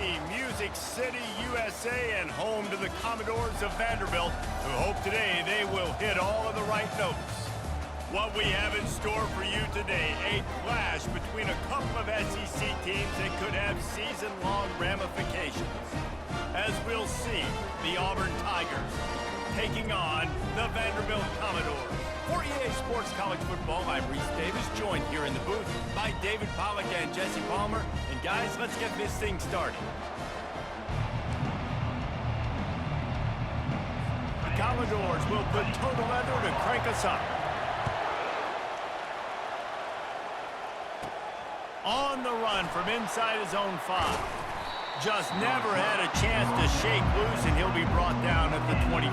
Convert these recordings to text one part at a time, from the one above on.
Music City, USA, and home to the Commodores of Vanderbilt, who hope today they will hit all of the right notes. What we have in store for you today, a clash between a couple of SEC teams that could have season-long ramifications. As we'll see, the Auburn Tigers taking on the Vanderbilt Commodores. For EA Sports College Football, I'm Reese Davis, joined here in the booth by David Pollack and Jesse Palmer. And guys, let's get this thing started. The Commodores will put total leather to crank us up. On the run from inside his own 5. Just never had a chance to shake loose, and he'll be brought down at the 24.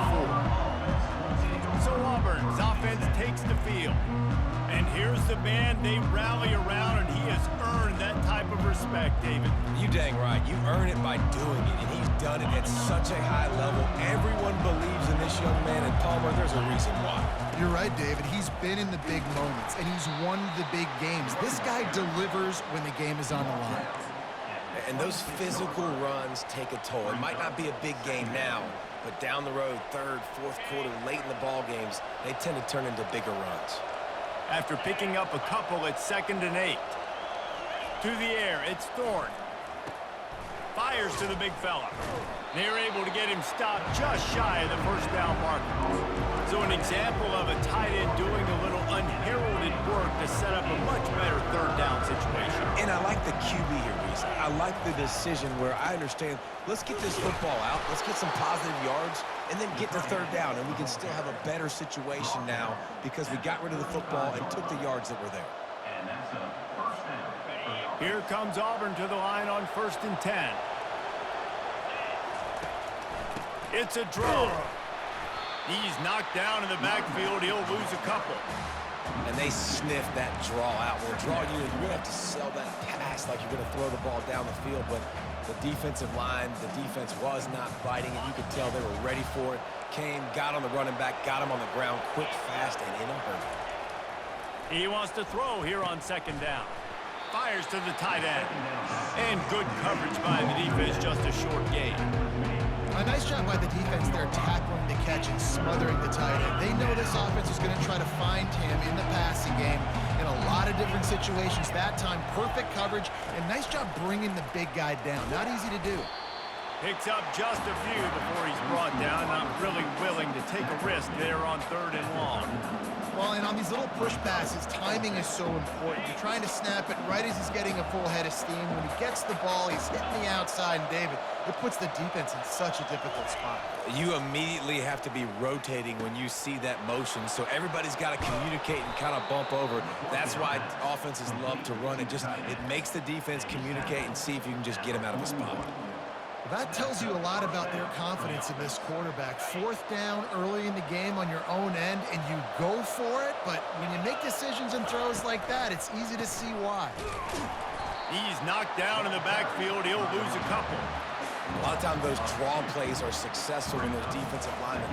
So Auburn's offense takes the field. And here's the man they rally around, and he has earned that type of respect, David. You dang right. You earn it by doing it, and he's done it at such a high level. Everyone believes in this young man, and Palmer, there's a reason why. You're right, David. He's been in the big moments, and he's won the big games. This guy delivers when the game is on the line. And those physical runs take a toll. It might not be a big game now, but down the road, third, fourth quarter, late in the ball games, they tend to turn into bigger runs. After picking up a couple at 2nd and 8. To the air, it's Thorne. Fires to the big fella. They're able to get him stopped just shy of the first down marker. So an example of a tight end doing a little unheralded work to set up a much better third down situation. And I like the QB here, Reese. I like the decision where I understand, let's get this football out, let's get some positive yards, and then get to third down, and we can still have a better situation now because we got rid of the football and took the yards that were there. Here comes Auburn to the line on 1st and 10. It's a draw. He's knocked down in the backfield. He'll lose a couple. And they sniff that draw out. Well, draw unit, you're going to have to sell that pass like you're going to throw the ball down the field. But the defensive line, the defense was not biting it. You could tell they were ready for it. Came, got on the running back, got him on the ground quick, fast, and in a hurry. He wants to throw here on 2nd down. Fires to the tight end. And good coverage by the defense, just a short gain. A nice job by the defense there tackling the catch and smothering the tight end. They know this offense is going to try to find him in the passing game in a lot of different situations. That time, perfect coverage, and nice job bringing the big guy down. Not easy to do. Picks up just a few before he's brought down. Not really willing to take a risk there on 3rd and long. Well, and on these little push passes, timing is so important. You're trying to snap it right as he's getting a full head of steam. When he gets the ball, he's hitting the outside, and David, it puts the defense in such a difficult spot. You immediately have to be rotating when you see that motion, so everybody's got to communicate and kind of bump over. That's why offenses love to run. It makes the defense communicate and see if you can just get him out of a spot. That tells you a lot about their confidence in this quarterback. 4th down early in the game on your own end, and you go for it, but when you make decisions and throws like that, it's easy to see why. He's knocked down in the backfield. He'll lose a couple. A lot of times those draw plays are successful when those defensive linemen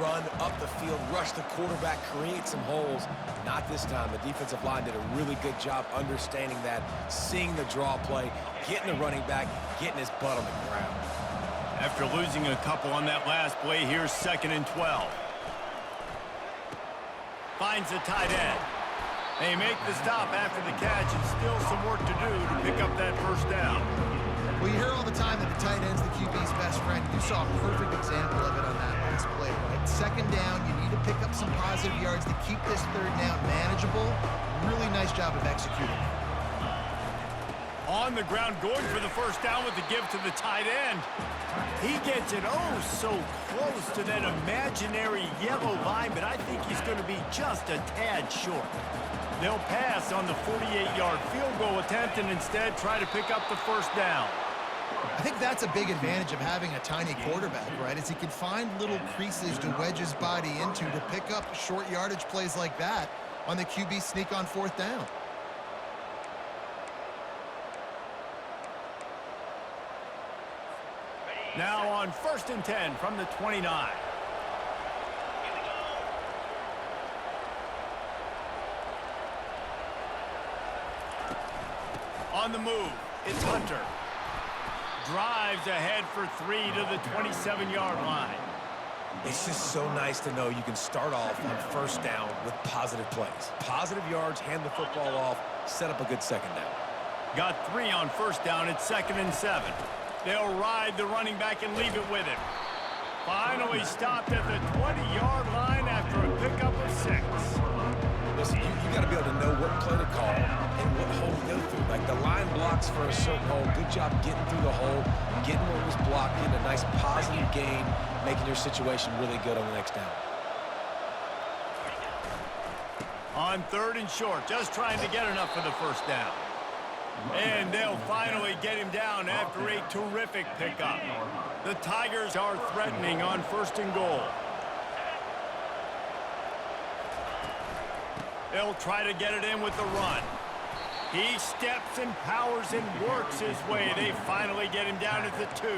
run up the field, rush the quarterback, create some holes. Not this time. The defensive line did a really good job understanding that, seeing the draw play, getting the running back, getting his butt on the ground. After losing a couple on that last play, here's 2nd and 12. Finds the tight end. They make the stop after the catch, and still some work to do to pick up that 1st down. Well, you hear all the time that the tight end's the QB's best friend. You saw a perfect example of it on that last play, right? 2nd down, you need to pick up some positive yards to keep this 3rd down manageable. Really nice job of executing. On the ground, going for the 1st down with the give to the tight end. He gets it so close to that imaginary yellow line, but I think he's going to be just a tad short. They'll pass on the 48-yard field goal attempt and instead try to pick up the 1st down. I think that's a big advantage of having a tiny quarterback, right? Is he can find little creases to wedge his body into to pick up short yardage plays like that on the QB sneak on 4th down. Now on 1st and 10 from the 29. On the move, it's Hunter. drives ahead for 3 to the 27-yard line. It's just so nice to know you can start off on first down with positive plays. Positive yards, hand the football off, set up a good second down. Got 3 on first down. It's 2nd and 7. They'll ride the running back and leave it with him. Finally stopped at the 20-yard line after a pickup of 6. Listen, you got to be able to know what play to call and what hole to go through. Like the line blocks for a certain hole. Good job getting through the hole, getting where it was blocked, getting a nice positive gain, making your situation really good on the next down. On 3rd and short, just trying to get enough for the first down. And they'll finally get him down after a terrific pickup. The Tigers are threatening on 1st and goal. They'll try to get it in with the run. He steps and powers and works his way. They finally get him down at the 2.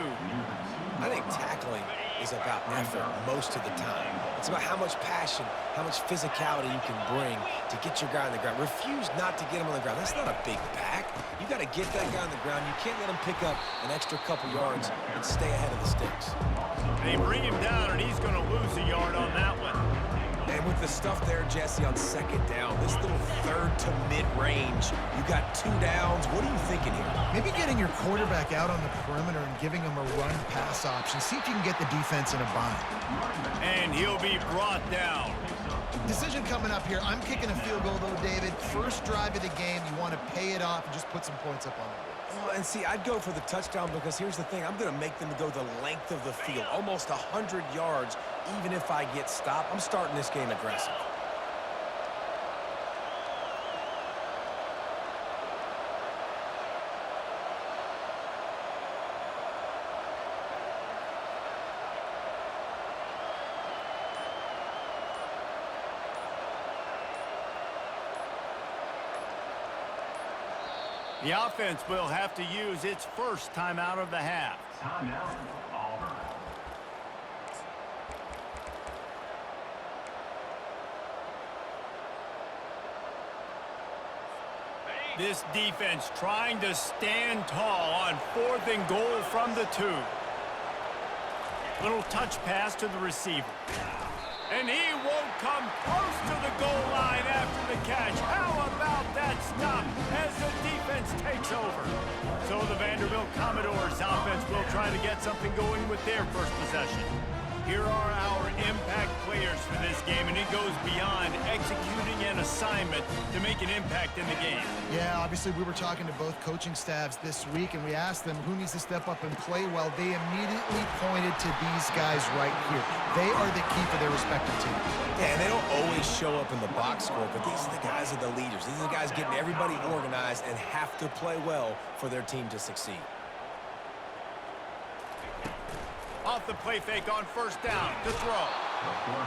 I think tackling is about effort most of the time. It's about how much passion, how much physicality you can bring to get your guy on the ground. Refuse not to get him on the ground. That's not a big back. You got to get that guy on the ground. You can't let him pick up an extra couple yards and stay ahead of the sticks. They bring him down, and he's going to lose a yard on that one. And with the stuff there, Jesse, on 2nd down, this little 3rd to mid-range, you got 2 downs. What are you thinking here? Maybe getting your quarterback out on the perimeter and giving him a run-pass option. See if you can get the defense in a bind. And he'll be brought down. Decision coming up here. I'm kicking a field goal, though, David. First drive of the game, you want to pay it off and just put some points up on the board. Well, and see, I'd go for the touchdown because here's the thing. I'm going to make them go the length of the field, almost 100 yards, even if I get stopped. I'm starting this game aggressive. The offense will have to use its first timeout of the half. Timeout, Auburn. This defense trying to stand tall on 4th and goal from the 2. Little touch pass to the receiver. And he won't come close to the goal line after the catch. How about that stop as the defense takes over? So the Vanderbilt Commodores offense will try to get something going with their first possession. Here are our impact players for this game, and it goes beyond executing an assignment to make an impact in the game. Yeah, obviously we were talking to both coaching staffs this week, and we asked them who needs to step up and play well. They immediately pointed to these guys right here. They are the key for their respective teams. Yeah, and they don't always show up in the box score, but these are the guys that are the leaders. These are the guys getting everybody organized and have to play well for their team to succeed. Off the play fake on first down to throw.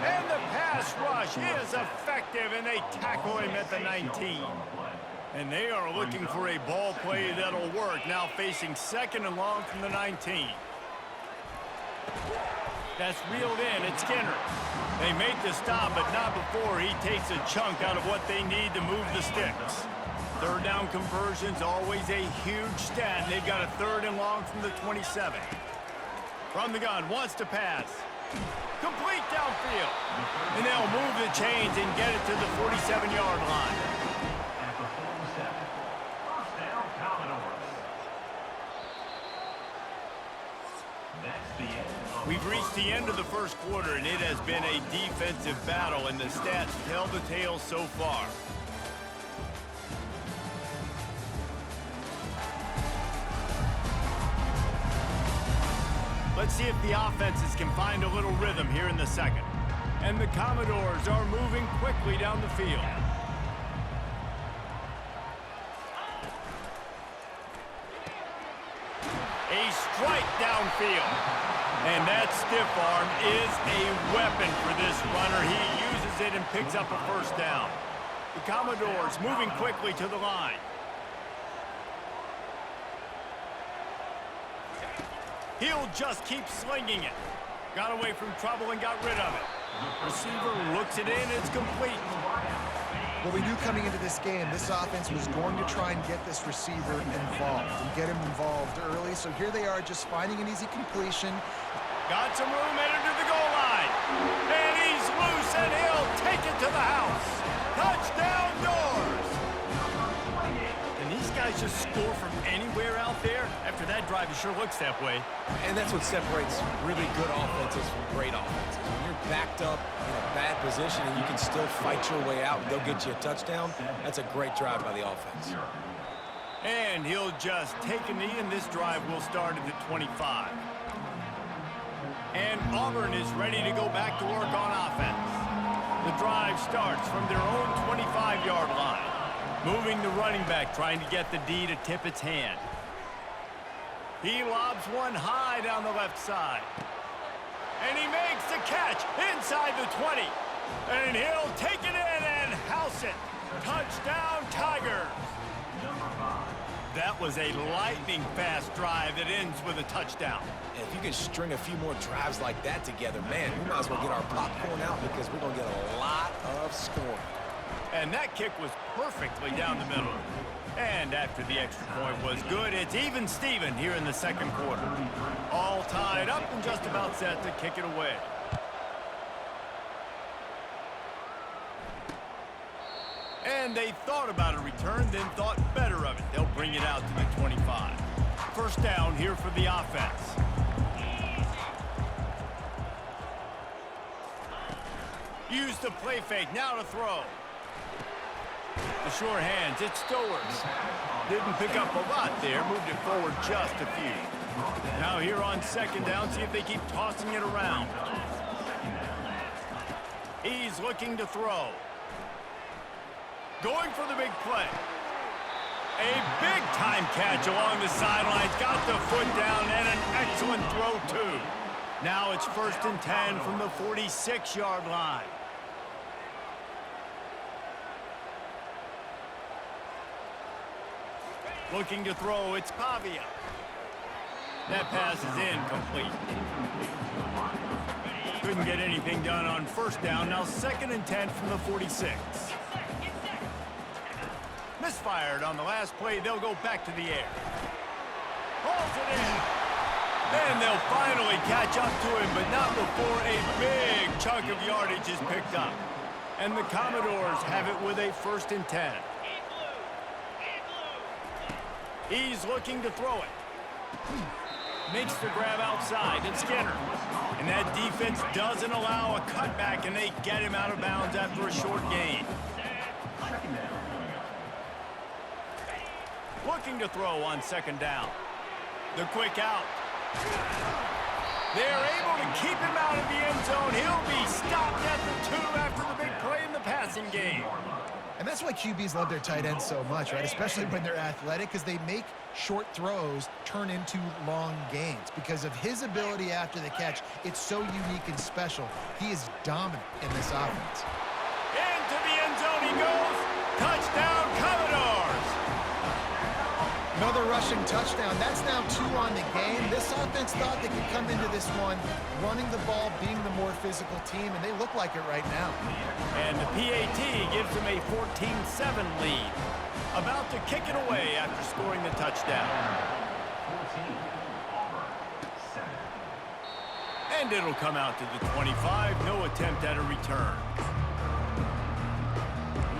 And the pass rush is effective, and they tackle him at the 19. And they are looking for a ball play that'll work, now facing 2nd and long from the 19. That's reeled in. It's Skinner. They make the stop, but not before he takes a chunk out of what they need to move the sticks. 3rd down conversion's always a huge stat. They've got a 3rd and long from the 27. From the gun, wants to pass. Complete downfield. And they'll move the chains and get it to the 47-yard line. At the 47, first down, Commodores. That's the end. We've reached the end of the first quarter, and it has been a defensive battle, and the stats tell the tale so far. Let's see if the offenses can find a little rhythm here in the second. And the Commodores are moving quickly down the field. A strike downfield. And that stiff arm is a weapon for this runner. He uses it and picks up a first down. The Commodores moving quickly to the line. He'll just keep slinging it. Got away from trouble and got rid of it. Receiver looks it in. It's complete. Well, we knew coming into this game, this offense was going to try and get this receiver involved and get him involved early. So here they are just finding an easy completion. Got some room headed to the goal line. And he's loose, and he'll take it to the house. Touchdown, Doors! And these guys just score from anywhere out there? After that drive, it sure looks that way. And that's what separates really good offenses from great offenses. When you're backed up in a bad position and you can still fight your way out and they'll get you a touchdown, that's a great drive by the offense. And he'll just take a knee, and this drive will start at the 25. And Auburn is ready to go back to work on offense. The drive starts from their own 25-yard line. Moving the running back, trying to get the D to tip its hand. He lobs one high down the left side. And he makes the catch inside the 20. And he'll take it in and house it. Touchdown, Tigers. That was a lightning-fast drive that ends with a touchdown. And if you can string a few more drives like that together, man, we might as well get our popcorn out because we're going to get a lot of scoring. And that kick was perfectly down the middle. And after the extra point was good, it's even Steven here in the second quarter. All tied up and just about set to kick it away. And they thought about a return, then thought better of it. They'll bring it out to the 25. First down here for the offense. Use the play fake, now to throw. The sure hands, it's Stowers. Didn't pick up a lot there, moved it forward just a few. Now here on second down, see if they keep tossing it around. He's looking to throw. Going for the big play. A big-time catch along the sidelines. Got the foot down and an excellent throw, too. Now it's 1st and 10 from the 46-yard line. Looking to throw, it's Pavia. That pass is incomplete. Couldn't get anything done on first down. Now 2nd and 10 from the 46. Misfired on the last play. They'll go back to the air. Hauls it in. And they'll finally catch up to him, but not before a big chunk of yardage is picked up. And the Commodores have it with a 1st and 10. He's looking to throw it. Makes the grab outside. It's Skinner. And that defense doesn't allow a cutback, and they get him out of bounds after a short gain. Looking to throw on 2nd down. The quick out. They're able to keep him out of the end zone. He'll be stopped at the 2 after the big play in the passing game. And that's why QBs love their tight ends so much, right? Especially when they're athletic, because they make short throws turn into long gains. Because of his ability after the catch, it's so unique and special. He is dominant in this offense. Into the end zone he goes. Touchdown, Commodores. Another rushing touchdown. That's now 2 on the game. This offense thought they could come into this one running the ball, being the more physical team, and they look like it right now. And the PAT gives them a 14-7 lead. About to kick it away after scoring the touchdown. And it'll come out to the 25. No attempt at a return.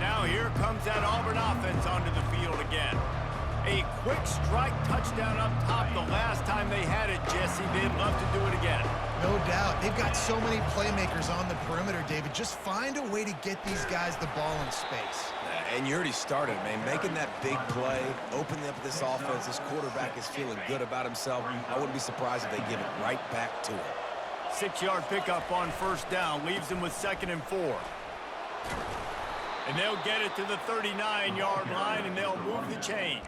Now here comes that Auburn offense onto the field again. A quick strike touchdown up top the last time they had it, Jesse. They'd love to do it again. No doubt. They've got so many playmakers on the perimeter, David. Just find a way to get these guys the ball in space. And you already started, man. Making that big play, opening up this offense. This quarterback is feeling good about himself. I wouldn't be surprised if they give it right back to him. 6-yard pickup on 1st down. Leaves them with 2nd and 4. And they'll get it to the 39-yard line, and they'll move the chains.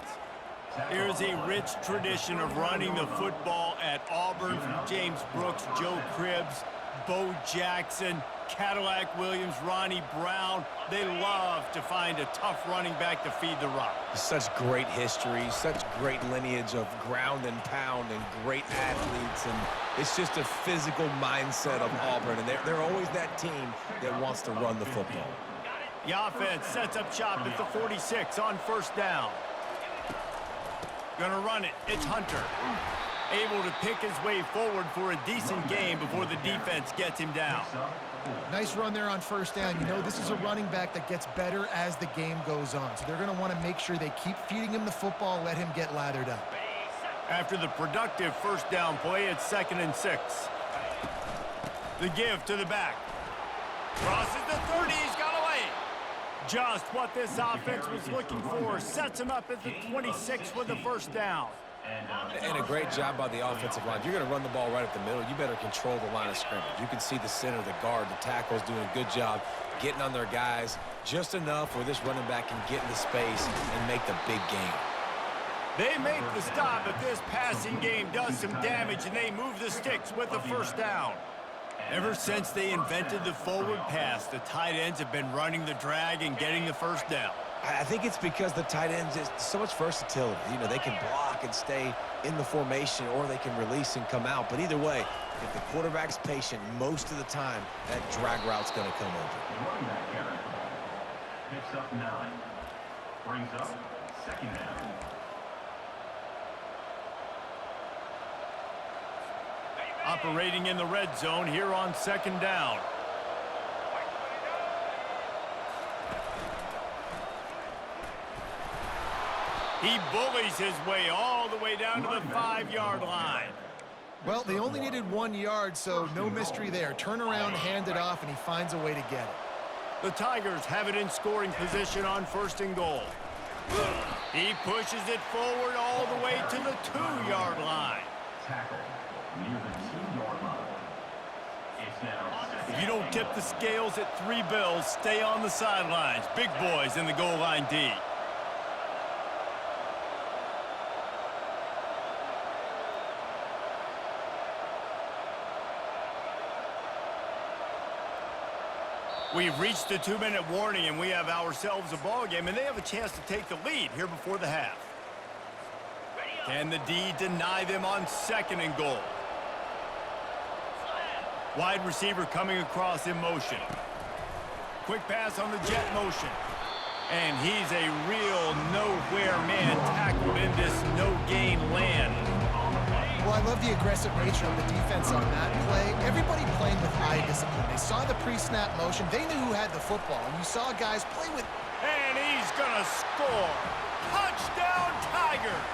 There's a rich tradition of running the football at Auburn from James Brooks, Joe Cribbs, Bo Jackson, Cadillac Williams, Ronnie Brown. They love to find a tough running back to feed the rock. Such great history, such great lineage of ground and pound and great athletes. And it's just a physical mindset of Auburn. And they're always that team that wants to run the football. The offense sets up shop at the 46 on first down. Gonna run it. It's Hunter. Able to pick his way forward for a decent gain before the defense gets him down. Nice run there on first down. You know, this is a running back that gets better as the game goes on. So they're going to want to make sure they keep feeding him the football, let him get lathered up. After the productive first down play, it's 2nd and 6. The give to the back. Crosses the 30. He's got away. Just what this offense was looking for. Sets him up at the 26 with the first down. And a great job by the offensive line. If you're going to run the ball right up the middle, you better control the line of scrimmage. You can see the center, the guard, the tackles doing a good job getting on their guys just enough where this running back can get into space and make the big gain. They make the stop, but this passing game does some damage, and they move the sticks with the first down. Ever since they invented the forward pass, the tight ends have been running the drag and getting the first down. I think it's because the tight ends is so much versatility. You know, they can block and stay in the formation, or they can release and come out. But either way, if the quarterback's patient, most of the time, that drag route's going to come open. Running back carry. Picks up 9. Brings up 2nd down. Operating in the red zone here on 2nd down. He bullies his way all the way down to the 5-yard line. Well, they only needed 1 yard, so no mystery there. Turn around, hand it off, and he finds a way to get it. The Tigers have it in scoring position on 1st and goal. He pushes it forward all the way to the 2-yard line. Tackle near the 2-yard line. It's now. If you don't tip the scales at 3 bills, stay on the sidelines. Big boys in the goal line D. We've reached the 2-minute warning, and we have ourselves a ball game, and they have a chance to take the lead here before the half. Can the D deny them on 2nd and goal? Wide receiver coming across in motion. Quick pass on the jet motion. And he's a real nowhere man tackled in this no-gain land. Well, I love the aggressive nature of the defense on that play. Everybody playing with eye discipline. They saw the pre-snap motion. They knew who had the football. And you saw guys play with... And he's going to score. Touchdown, Tigers!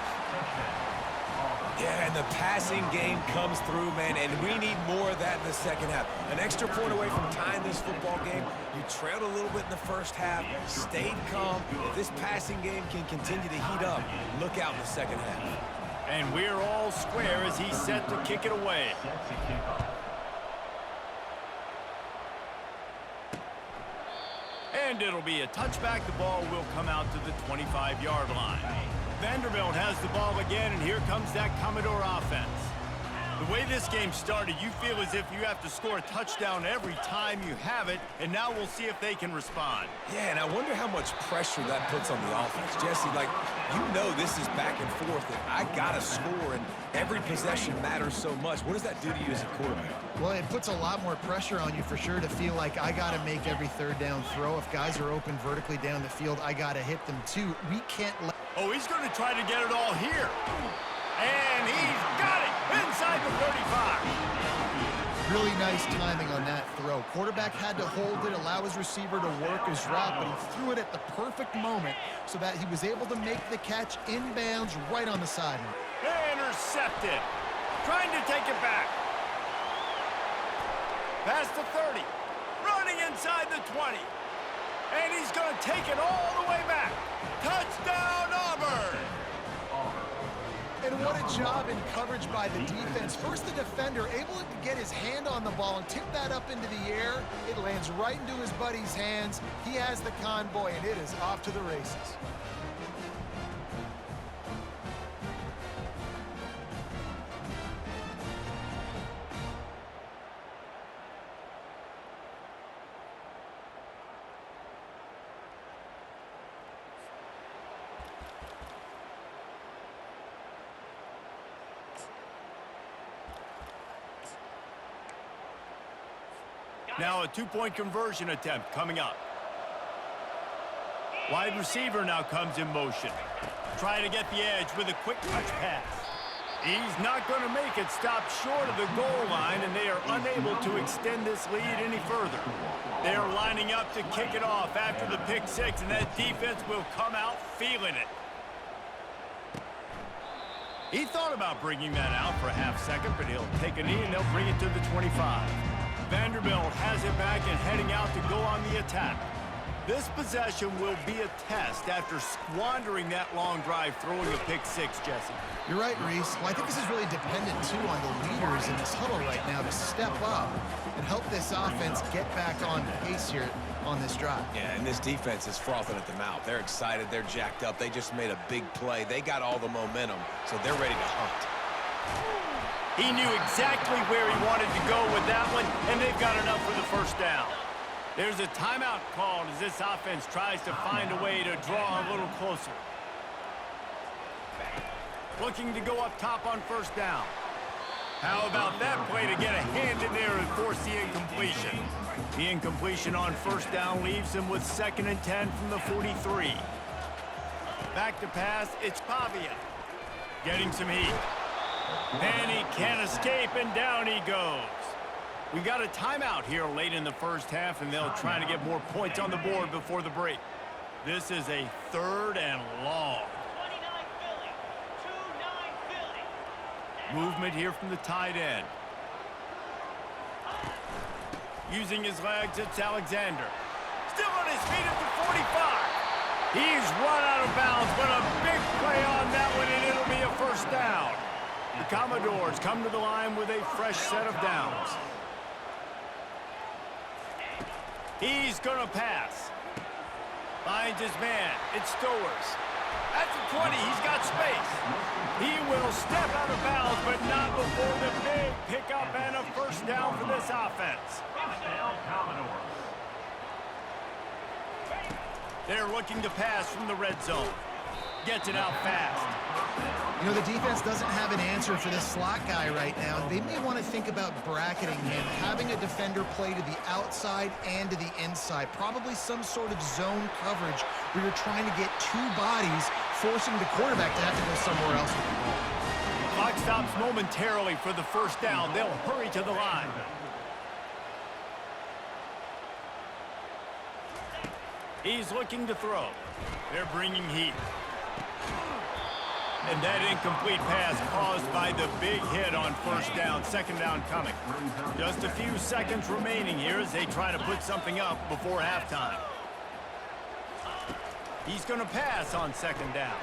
Yeah, and the passing game comes through, man, and we need more of that in the second half. An extra point away from tying this football game. You trailed a little bit in the first half, stayed calm. If this passing game can continue to heat up, look out in the second half. And we're all square as he's set to kick it away. And it'll be a touchback. The ball will come out to the 25-yard line. Vanderbilt has the ball again, and here comes that Commodore offense. The way this game started, you feel as if you have to score a touchdown every time you have it, and now we'll see if they can respond. Yeah, and I wonder how much pressure that puts on the offense. Jesse, like, you know this is back and forth, and I got to score, and every possession matters so much. What does that do to you as a quarterback? Well, it puts a lot more pressure on you for sure to feel like I got to make every 3rd down throw. If guys are open vertically down the field, I got to hit them too. We can't let... Oh, he's going to try to get it all here. And he's got it inside the 35. Really nice timing on that throw. Quarterback had to hold it, allow his receiver to work his route, but he threw it at the perfect moment so that he was able to make the catch inbounds right on the sideline. Intercepted. Trying to take it back. Past the 30. Running inside the 20. And he's going to take it all the way back. Touchdown, Auburn! And what a job in coverage by the defense. First, the defender able to get his hand on the ball and tip that up into the air. It lands right into his buddy's hands. He has the convoy, and it is off to the races. Now a 2-point conversion attempt coming up. Wide receiver now comes in motion. Trying to get the edge with a quick touch pass. He's not going to make it. Stop short of the goal line, and they are unable to extend this lead any further. They're lining up to kick it off after the pick six, and that defense will come out feeling it. He thought about bringing that out for a half second, but he'll take a knee, and they'll bring it to the 25. Vanderbilt has it back and heading out to go on the attack. This possession will be a test after squandering that long drive throwing a pick six, Jesse. You're right, Reese. Well, I think this is really dependent, too, on the leaders in this huddle right now to step up and help this offense get back on pace here on this drive. Yeah, and this defense is frothing at the mouth. They're excited. They're jacked up. They just made a big play. They got all the momentum, so they're ready to hunt. He knew exactly where he wanted to go with that one, and they've got enough for the first down. There's a timeout called as this offense tries to find a way to draw a little closer. Looking to go up top on first down. How about that play to get a hand in there and force the incompletion? The incompletion on first down leaves him with 2nd and 10 from the 43. Back to pass, it's Pavia. Getting some heat. And he can't escape, and down he goes. We got a timeout here late in the first half, and they'll try to get more points on the board before the break. This is a 3rd and long. Movement here from the tight end. Using his legs, it's Alexander. Still on his feet at the 45. He's run out of bounds, but a big play on that one, and it'll be a first down. The Commodores come to the line with a fresh set of downs. He's going to pass. Finds his man. It's Stowers. At the 20, he's got space. He will step out of bounds, but not before the big pickup and a first down for this offense. They're looking to pass from the red zone. Gets it out fast. You know, the defense doesn't have an answer for this slot guy right now. They may want to think about bracketing him, having a defender play to the outside and to the inside. Probably some sort of zone coverage where you're trying to get two bodies, forcing the quarterback to have to go somewhere else with the ball. Clock stops momentarily for the first down. They'll hurry to the line. He's looking to throw. They're bringing heat. And that incomplete pass caused by the big hit on first down. 2nd down coming. Just a few seconds remaining here as they try to put something up before halftime. He's going to pass on 2nd down.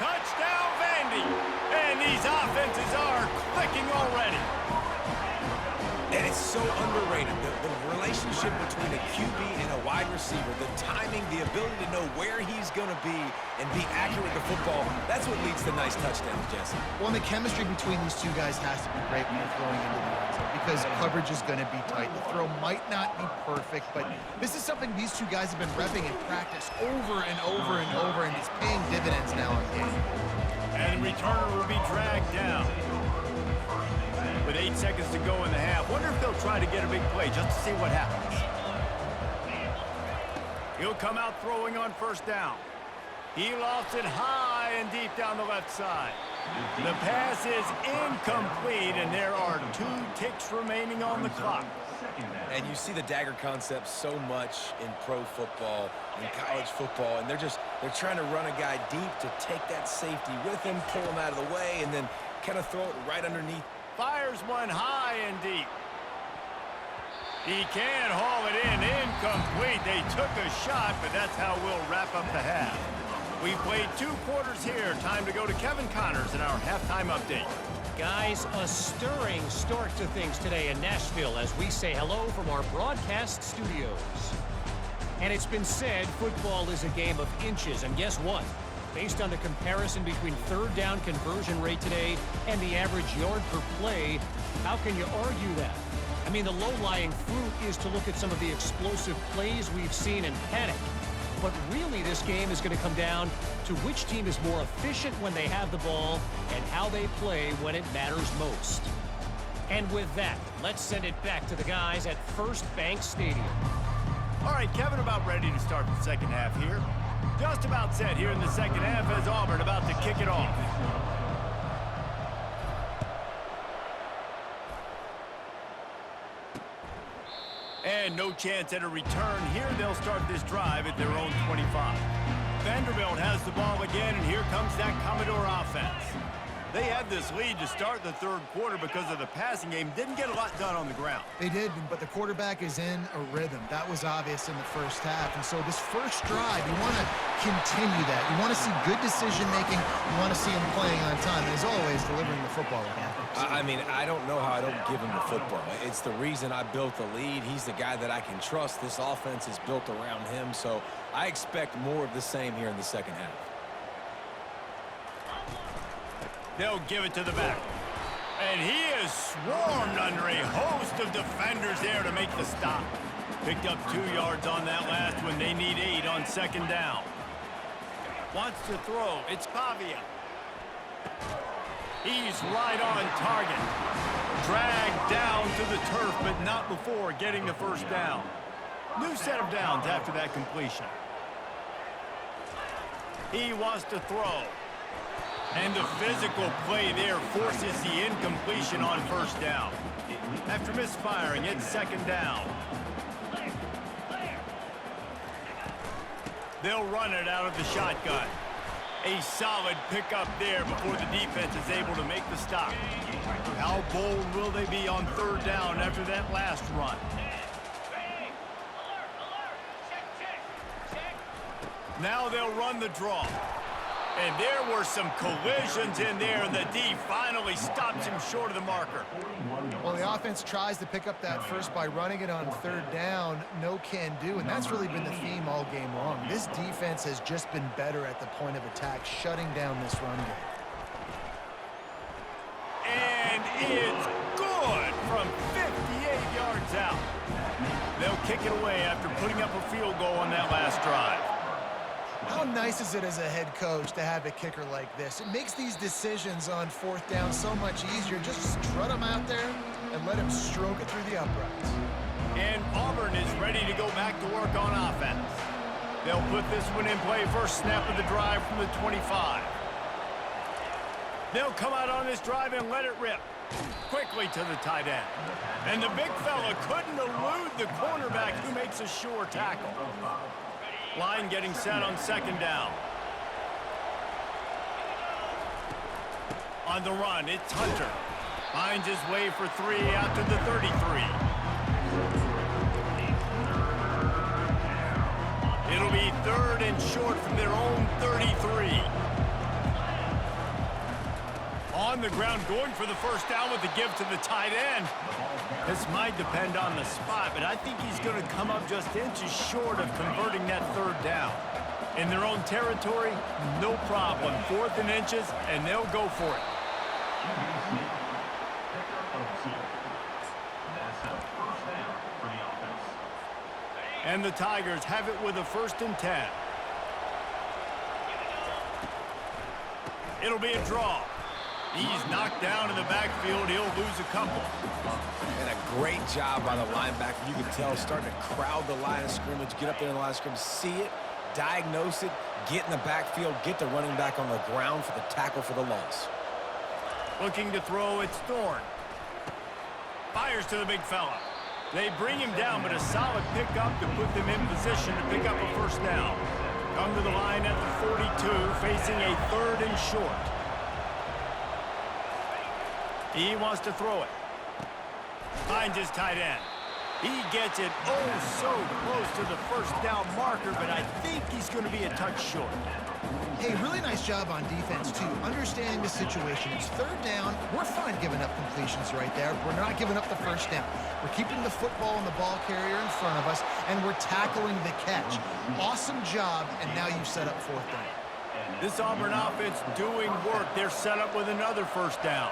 Touchdown, Vandy! And these offenses are clicking already. And it's so underrated. The relationship between a QB and a wide receiver, the timing, the ability to know where he's going to be and be accurate with the football, that's what leads to nice touchdowns, Jesse. Well, and the chemistry between these two guys has to be great when you're throwing into the end zone because coverage is going to be tight. The throw might not be perfect, but this is something these two guys have been repping in practice over and over and over, and it's paying dividends now in game. And the returner will be dragged down. With 8 seconds to go in the half, wonder if they'll try to get a big play just to see what happens. He'll come out throwing on first down. He lofts it high and deep down the left side. The pass is incomplete, and there are 2 ticks remaining on the clock. And you see the dagger concept so much in pro football, in college football, and they're trying to run a guy deep to take that safety with him, pull him out of the way, and then kind of throw it right underneath. Fires one high and deep. He can't haul it in. Incomplete. They took a shot, but that's how we'll wrap up the half. We've played 2 quarters here. Time to go to Kevin Connors in our halftime update. Guys, a stirring start to things today in Nashville as we say hello from our broadcast studios. And it's been said football is a game of inches, and guess what? Based on the comparison between 3rd down conversion rate today and the average yard per play, how can you argue that? I mean, the low-lying fruit is to look at some of the explosive plays we've seen and panic. But really, this game is going to come down to which team is more efficient when they have the ball and how they play when it matters most. And with that, let's send it back to the guys at First Bank Stadium. All right, Kevin, about ready to start the second half here. Just about set here in the second half as Auburn about to kick it off. And no chance at a return. Here they'll start this drive at their own 25. Vanderbilt has the ball again, and here comes that Commodore offense. They had this lead to start the third quarter because of the passing game. Didn't get a lot done on the ground. They did, but the quarterback is in a rhythm. That was obvious in the first half. And so this first drive, you want to continue that. You want to see good decision-making. You want to see him playing on time. And as always, delivering the football again. I mean, I don't know how I don't give him the football. It's the reason I built the lead. He's the guy that I can trust. This offense is built around him, so I expect more of the same here in the second half. They'll give it to the back. And he is swarmed under a host of defenders there to make the stop. Picked up 2 yards on that last one. They need 8 on second down. Wants to throw. It's Pavia. He's right on target. Dragged down to the turf, but not before getting the first down. New set of downs after that completion. He wants to throw. And the physical play there forces the incompletion on first down. After misfiring, it's second down. They'll run it out of the shotgun. A solid pickup there before the defense is able to make the stop. How bold will they be on third down after that last run? Now they'll run the draw. And there were some collisions in there, and the D finally stops him short of the marker. Well, the offense tries to pick up that first by running it on third down. No can do, and that's really been the theme all game long. This defense has just been better at the point of attack, shutting down this run game. And it's good from 58 yards out. They'll kick it away after putting up a field goal on that last drive. How nice is it as a head coach to have a kicker like this? It makes these decisions on fourth down so much easier. Just strut him out there and let him stroke it through the uprights. And Auburn is ready to go back to work on offense. They'll put this one in play first snap of the drive from the 25. They'll come out on this drive and let it rip. Quickly to the tight end. And the big fella couldn't elude the cornerback who makes a sure tackle. Line getting set on second down. On the run, it's Hunter. Finds his way for 3 out to the 33. It'll be third and short from their own 33. On the ground, going for the first down with the give to the tight end. This might depend on the spot, but I think he's going to come up just inches short of converting that third down. In their own territory, no problem. 4th and inches, and they'll go for it. And the Tigers have it with a 1st and 10. It'll be a draw. He's knocked down in the backfield. He'll lose a couple. And a great job by the linebacker. You can tell starting to crowd the line of scrimmage, get up there in the line of scrimmage, see it, diagnose it, get in the backfield, get the running back on the ground for the tackle for the loss. Looking to throw, it's Thorne. Fires to the big fella. They bring him down, but a solid pickup to put them in position to pick up a first down. Come to the line at the 42, facing a 3rd and short. He wants to throw it. Finds his tight end. He gets it so close to the first down marker, but I think he's going to be a touch short. Hey, really nice job on defense, too. Understanding the situation. It's third down. We're fine giving up completions right there. We're not giving up the first down. We're keeping the football and the ball carrier in front of us, and we're tackling the catch. Awesome job, and now you've set up 4th down. This Auburn offense doing work. They're set up with another first down.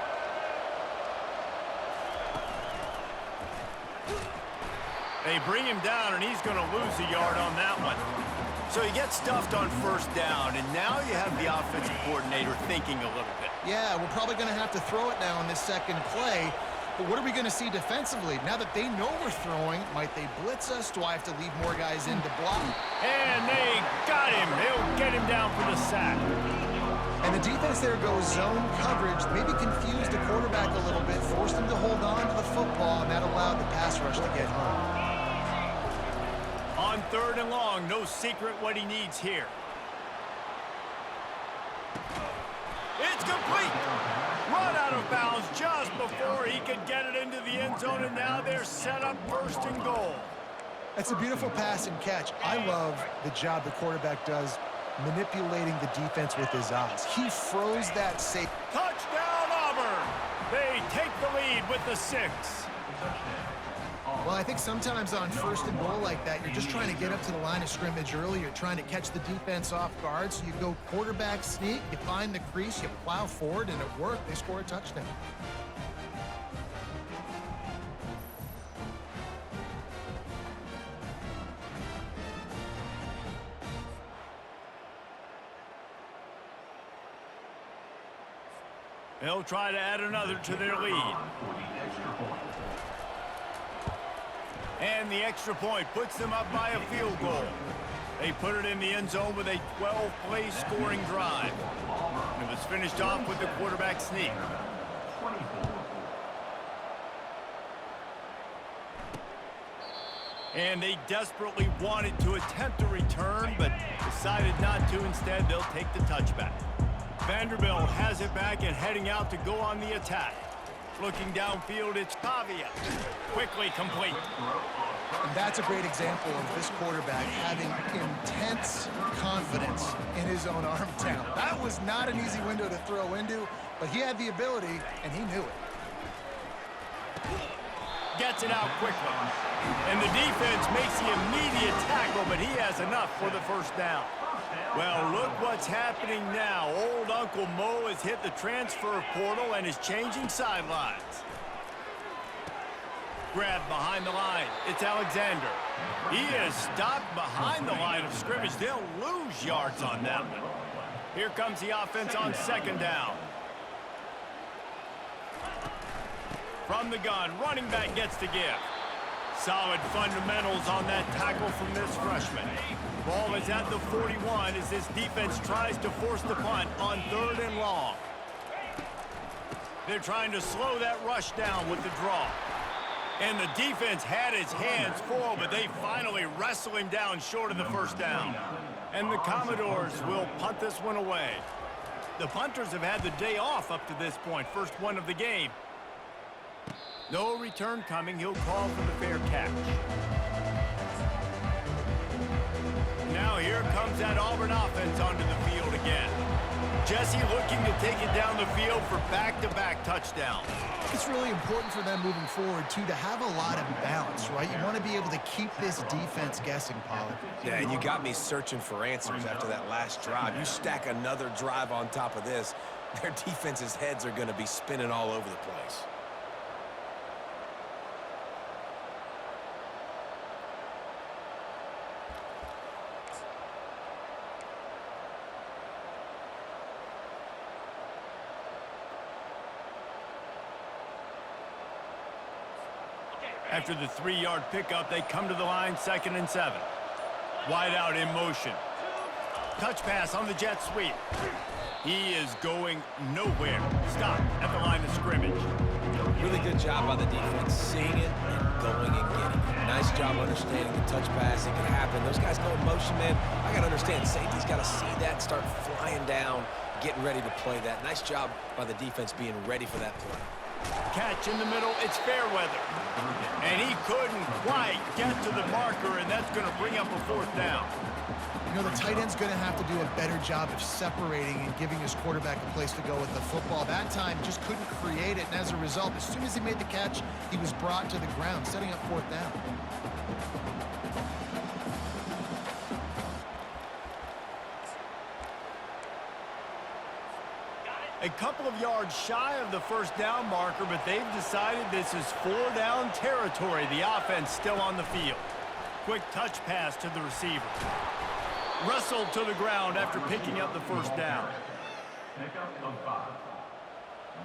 They bring him down, and he's going to lose a yard on that one. So he gets stuffed on first down, and now you have the offensive coordinator thinking a little bit. Yeah, we're probably going to have to throw it now in this second play. But what are we going to see defensively? Now that they know we're throwing, might they blitz us? Do I have to leave more guys in to block? And they got him. They'll get him down for the sack. And the defense there goes zone coverage, maybe confused the quarterback a little bit, forced him to hold on to the football, and that allowed the pass rush to get home. On 3rd and long, no secret what he needs here. It's complete. Run out of bounds just before he could get it into the end zone, and now they're set up 1st and goal. That's a beautiful pass and catch. I love the job the quarterback does manipulating the defense with his eyes. He froze that safe. Touchdown, Auburn. They take the lead with the 6. Well, I think sometimes on 1st and goal like that, you're just trying to get up to the line of scrimmage early. You're trying to catch the defense off guard. So you go quarterback sneak, you find the crease, you plow forward, and it worked. They score a touchdown. They'll try to add another to their lead. And the extra point puts them up by a field goal. They put it in the end zone with a 12-play scoring drive. And it was finished off with the quarterback sneak. And they desperately wanted to attempt a return, but decided not to. Instead, they'll take the touchback. Vanderbilt has it back and heading out to go on the attack. Looking downfield, it's Pavia. Quickly complete. And that's a great example of this quarterback having intense confidence in his own arm talent. That was not an easy window to throw into, but he had the ability, and he knew it. Gets it out quickly. And the defense makes the immediate tackle, but he has enough for the 1st down. Well, look what's happening now. Old Uncle Mo has hit the transfer portal and is changing sidelines. Grabbed behind the line. It's Alexander. He is stopped behind the line of scrimmage. They'll lose yards on that one. Here comes the offense on 2nd down. From the gun, running back gets the give. Solid fundamentals on that tackle from this freshman. Ball is at the 41 as this defense tries to force the punt on 3rd and long. They're trying to slow that rush down with the draw. And the defense had his hands full, but they finally wrestle him down short of the 1st down. And the Commodores will punt this one away. The punters have had the day off up to this point, 1st one of the game. No return coming. He'll call for the fair catch. Now here comes that Auburn offense onto the field again. Jesse looking to take it down the field for back-to-back touchdowns. It's really important for them moving forward, too, to have a lot of balance, right? You want to be able to keep this defense guessing, Pollard. Yeah, and you got me searching for answers after that last drive. You stack another drive on top of this, their defense's heads are going to be spinning all over the place. After the 3-yard pickup, they come to the line 2nd and 7. Wide out in motion. Touch pass on the jet sweep. He is going nowhere. Stop at the line of scrimmage. Really good job by the defense, seeing it and going and getting it. Nice job understanding the touch pass. It can happen. Those guys go in motion, man. I got to understand, safety's got to see that, start flying down, getting ready to play that. Nice job by the defense being ready for that play. Catch in the middle, it's Fairweather. And he couldn't quite get to the marker, and that's going to bring up a 4th down. You know, the tight end's going to have to do a better job of separating and giving his quarterback a place to go with the football. That time, just couldn't create it, and as a result, as soon as he made the catch, he was brought to the ground, setting up 4th down. A couple of yards shy of the 1st down marker, but they've decided this is 4-down territory. The offense still on the field. Quick touch pass to the receiver. Wrestled to the ground after picking up the 1st down.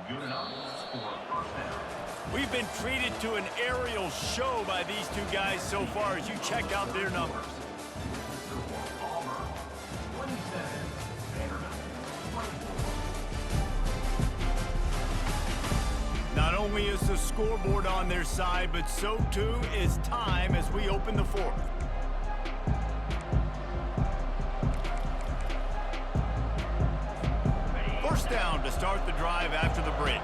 Good enough for first down. We've been treated to an aerial show by these two guys so far as you check out their numbers. For Auburn, 27, Vanderbilt, 24. Not only is the scoreboard on their side, but so too is time as we open the fourth. First down to start the drive after the break.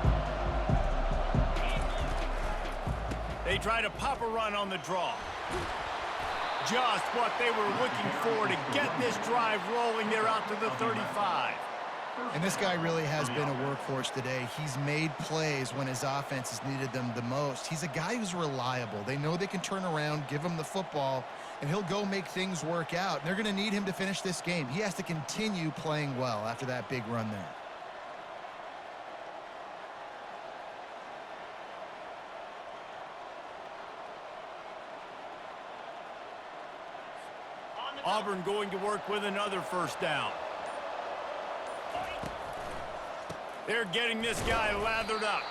They try to pop a run on the draw. Just what they were looking for to get this drive rolling. They're out to the 35. And this guy really has been a workhorse today. He's made plays when his offense has needed them the most. He's a guy who's reliable. They know they can turn around, give him the football, and he'll go make things work out. And they're going to need him to finish this game. He has to continue playing well after that big run there. Auburn going to work with another first down. They're getting this guy lathered up.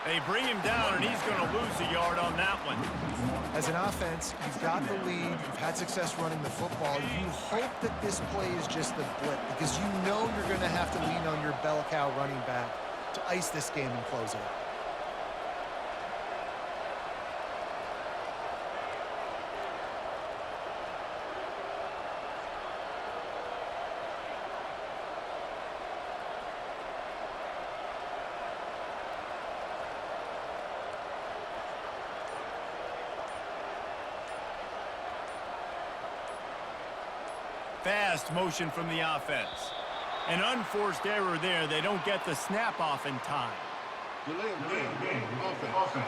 They bring him down, and he's going to lose a yard on that one. As an offense, you've got the lead. You've had success running the football. You hope that this play is just the blip because you know you're going to have to lean on your bell cow running back to ice this game and close it out. Fast motion from the offense. An unforced error there. They don't get the snap off in time. Delay of game, offense.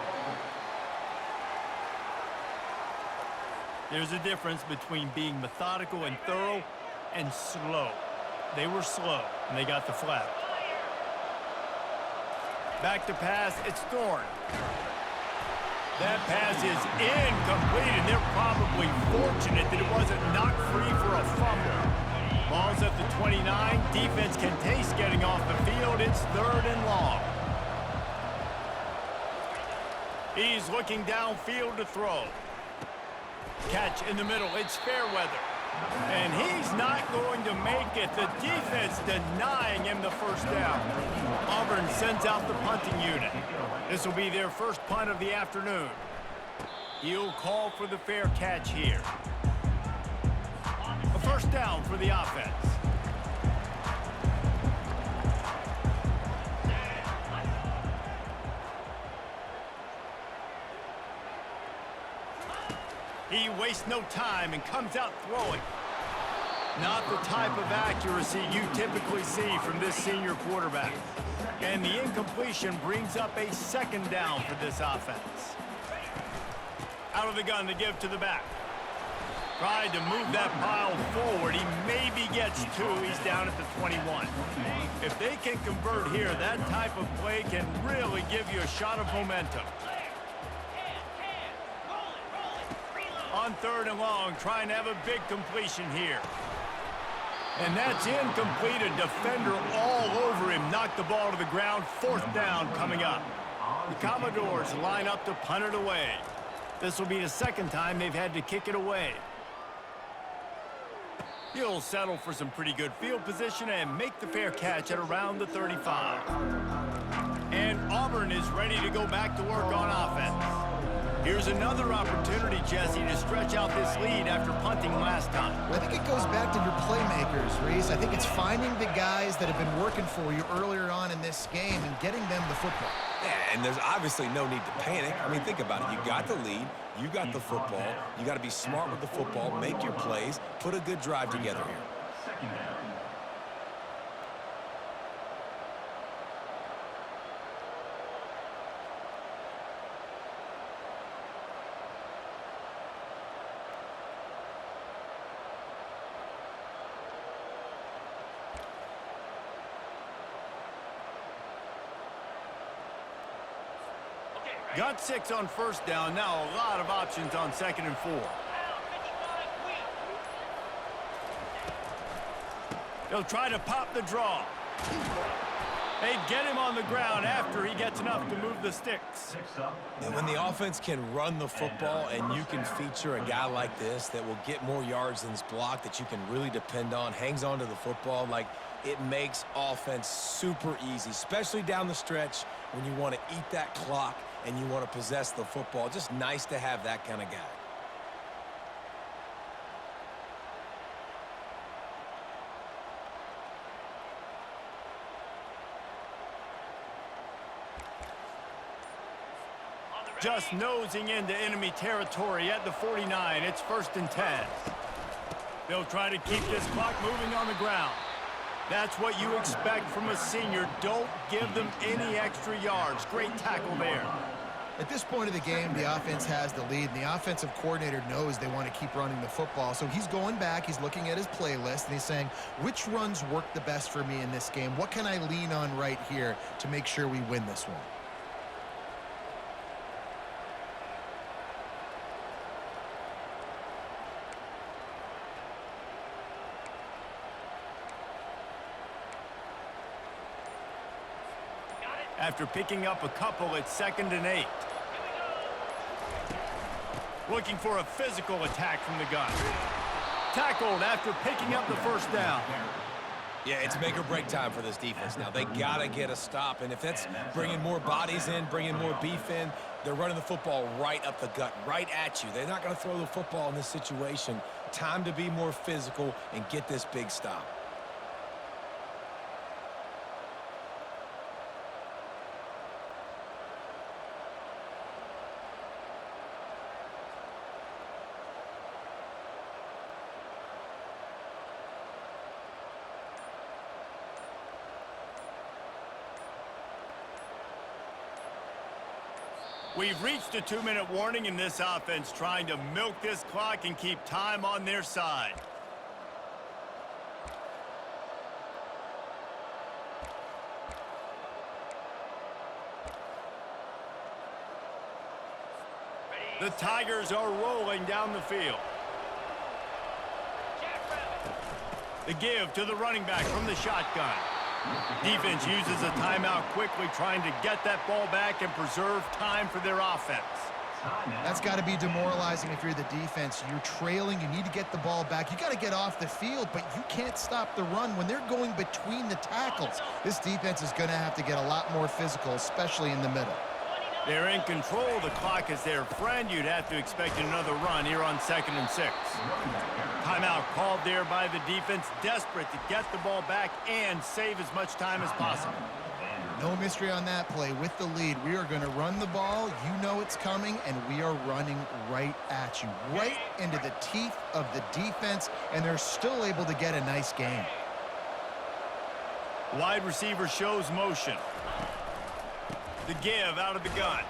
There's a difference between being methodical and thorough and slow. They were slow, and they got the flag. Back to pass, it's Thorne. That pass is incomplete, and they're probably fortunate that it wasn't knocked free for a fumble. Ball's at the 29. Defense can taste getting off the field. It's 3rd and long. He's looking downfield to throw. Catch in the middle. It's Fairweather. And he's not going to make it. The defense denying him the first down. Auburn sends out the punting unit. This will be their first punt of the afternoon. He'll call for the fair catch here. A first down for the offense. He wastes no time and comes out throwing. Not the type of accuracy you typically see from this senior quarterback. And the incompletion brings up a second down for this offense. Out of the gun to give to the back. Tried to move that pile forward. He maybe gets 2. He's down at the 21. If they can convert here, that type of play can really give you a shot of momentum. On 3rd and long, trying to have a big completion here. And that's incomplete. A defender all over him. Knocked the ball to the ground. 4th down coming up. The Commodores line up to punt it away. This will be the second time they've had to kick it away. He'll settle for some pretty good field position and make the fair catch at around the 35. And Auburn is ready to go back to work on offense. Here's another opportunity, Jesse, to stretch out this lead after punting last time. Well, I think it goes back to your playmakers, Reese. I think it's finding the guys that have been working for you earlier on in this game and getting them the football. Yeah, and there's obviously no need to panic. I mean, think about it. You got the lead. You got the football. You got to be smart with the football, make your plays, put a good drive together here. Second down. Got 6 on first down. Now a lot of options on 2nd and 4. He'll try to pop the draw. They get him on the ground after he gets enough to move the sticks. And when the offense can run the football and you can feature a guy like this that will get more yards than his block that you can really depend on, hangs on to the football, like it makes offense super easy, especially down the stretch when you want to eat that clock and you want to possess the football. Just nice to have that kind of guy. Just nosing into enemy territory at the 49. It's 1st and 10. They'll try to keep this clock moving on the ground. That's what you expect from a senior. Don't give them any extra yards. Great tackle there. At this point of the game, the offense has the lead, and the offensive coordinator knows they want to keep running the football. So he's going back, he's looking at his playlist, and he's saying, which runs work the best for me in this game? What can I lean on right here to make sure we win this one? After picking up a couple, it's 2nd and 8. Looking for a physical attack from the gun. Tackled after picking up the 1st down. Yeah, it's make or break time for this defense now. They got to get a stop, and if that's bringing more bodies in, bringing more beef in, they're running the football right up the gut, right at you. They're not going to throw the football in this situation. Time to be more physical and get this big stop. We've reached a 2-minute warning in this offense, trying to milk this clock and keep time on their side. The Tigers are rolling down the field. The give to the running back from the shotgun. Defense uses a timeout quickly, trying to get that ball back and preserve time for their offense. That's got to be demoralizing if you're the defense. You're trailing. You need to get the ball back. You got to get off the field, but you can't stop the run when they're going between the tackles. This defense is going to have to get a lot more physical, especially in the middle. They're in control. The clock is their friend. You'd have to expect another run here on 2nd and 6. Timeout called there by the defense, desperate to get the ball back and save as much time as possible. No mystery on that play. With the lead, we are going to run the ball. You know it's coming, and we are running right at you, right into the teeth of the defense, and they're still able to get a nice gain. Wide receiver shows motion. The give out of the gun.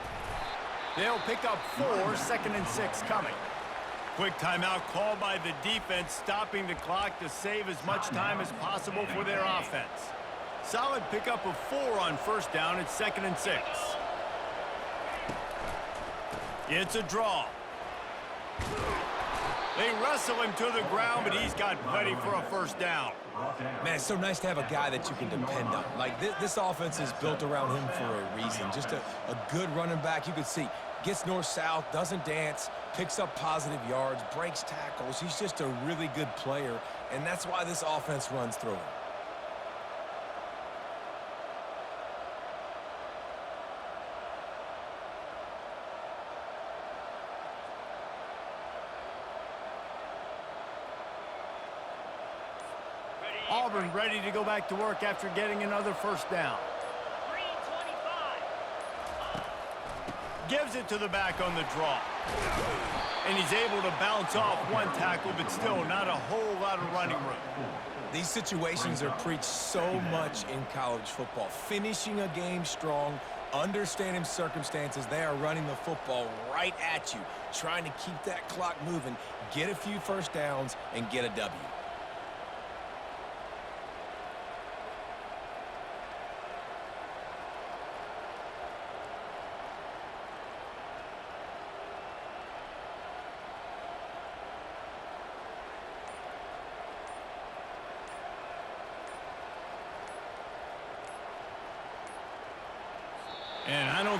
They'll pick up 4, 2nd and 6 coming. Quick timeout called by the defense, stopping the clock to save as much time as possible for their offense. Solid pickup of 4 on 1st down. It's 2nd and 6. It's a draw. They wrestle him to the ground, but he's got plenty for a 1st down. Man, it's so nice to have a guy that you can depend on. Like, this offense is built around him for a reason. Just a good running back. You can see, gets north-south, doesn't dance, picks up positive yards, breaks tackles. He's just a really good player, and that's why this offense runs through him. Auburn ready to go back to work after getting another 1st down. Gives it to the back on the draw. And he's able to bounce off one tackle, but still not a whole lot of running room. These situations are preached so much in college football. Finishing a game strong, understanding circumstances. They are running the football right at you, trying to keep that clock moving, get a few 1st downs, and get a W.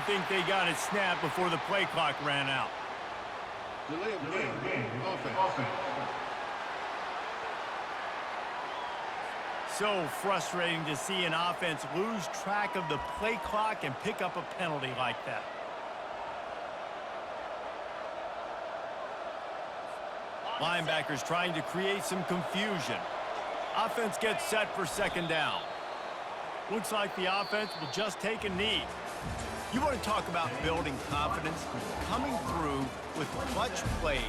don't think they got it snapped before the play clock ran out. Delay of game. Offense. So frustrating to see an offense lose track of the play clock and pick up a penalty like that. Linebackers trying to create some confusion. Offense gets set for second down. Looks like the offense will just take a knee. You want to talk about building confidence? Coming through with clutch plays,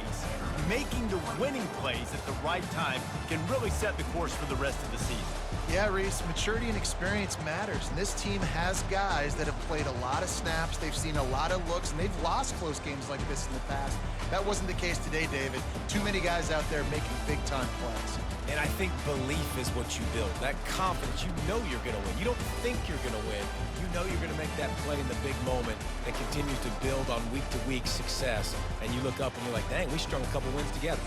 making the winning plays at the right time can really set the course for the rest of the season. Yeah, Reese, maturity and experience matters, and this team has guys that have played a lot of snaps, they've seen a lot of looks, and they've lost close games like this in the past. That wasn't the case today, David. Too many guys out there making big-time plays. And I think belief is what you build. That confidence, you know you're going to win. You don't think you're going to win. You know you're going to make that play in the big moment that continues to build on week-to-week success. And you look up and you're like, dang, we strung a couple wins together.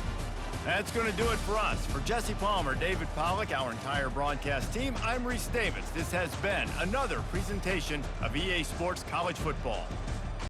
That's going to do it for us. For Jesse Palmer, David Pollack, our entire broadcast team, I'm Reese Davis. This has been another presentation of EA Sports College Football.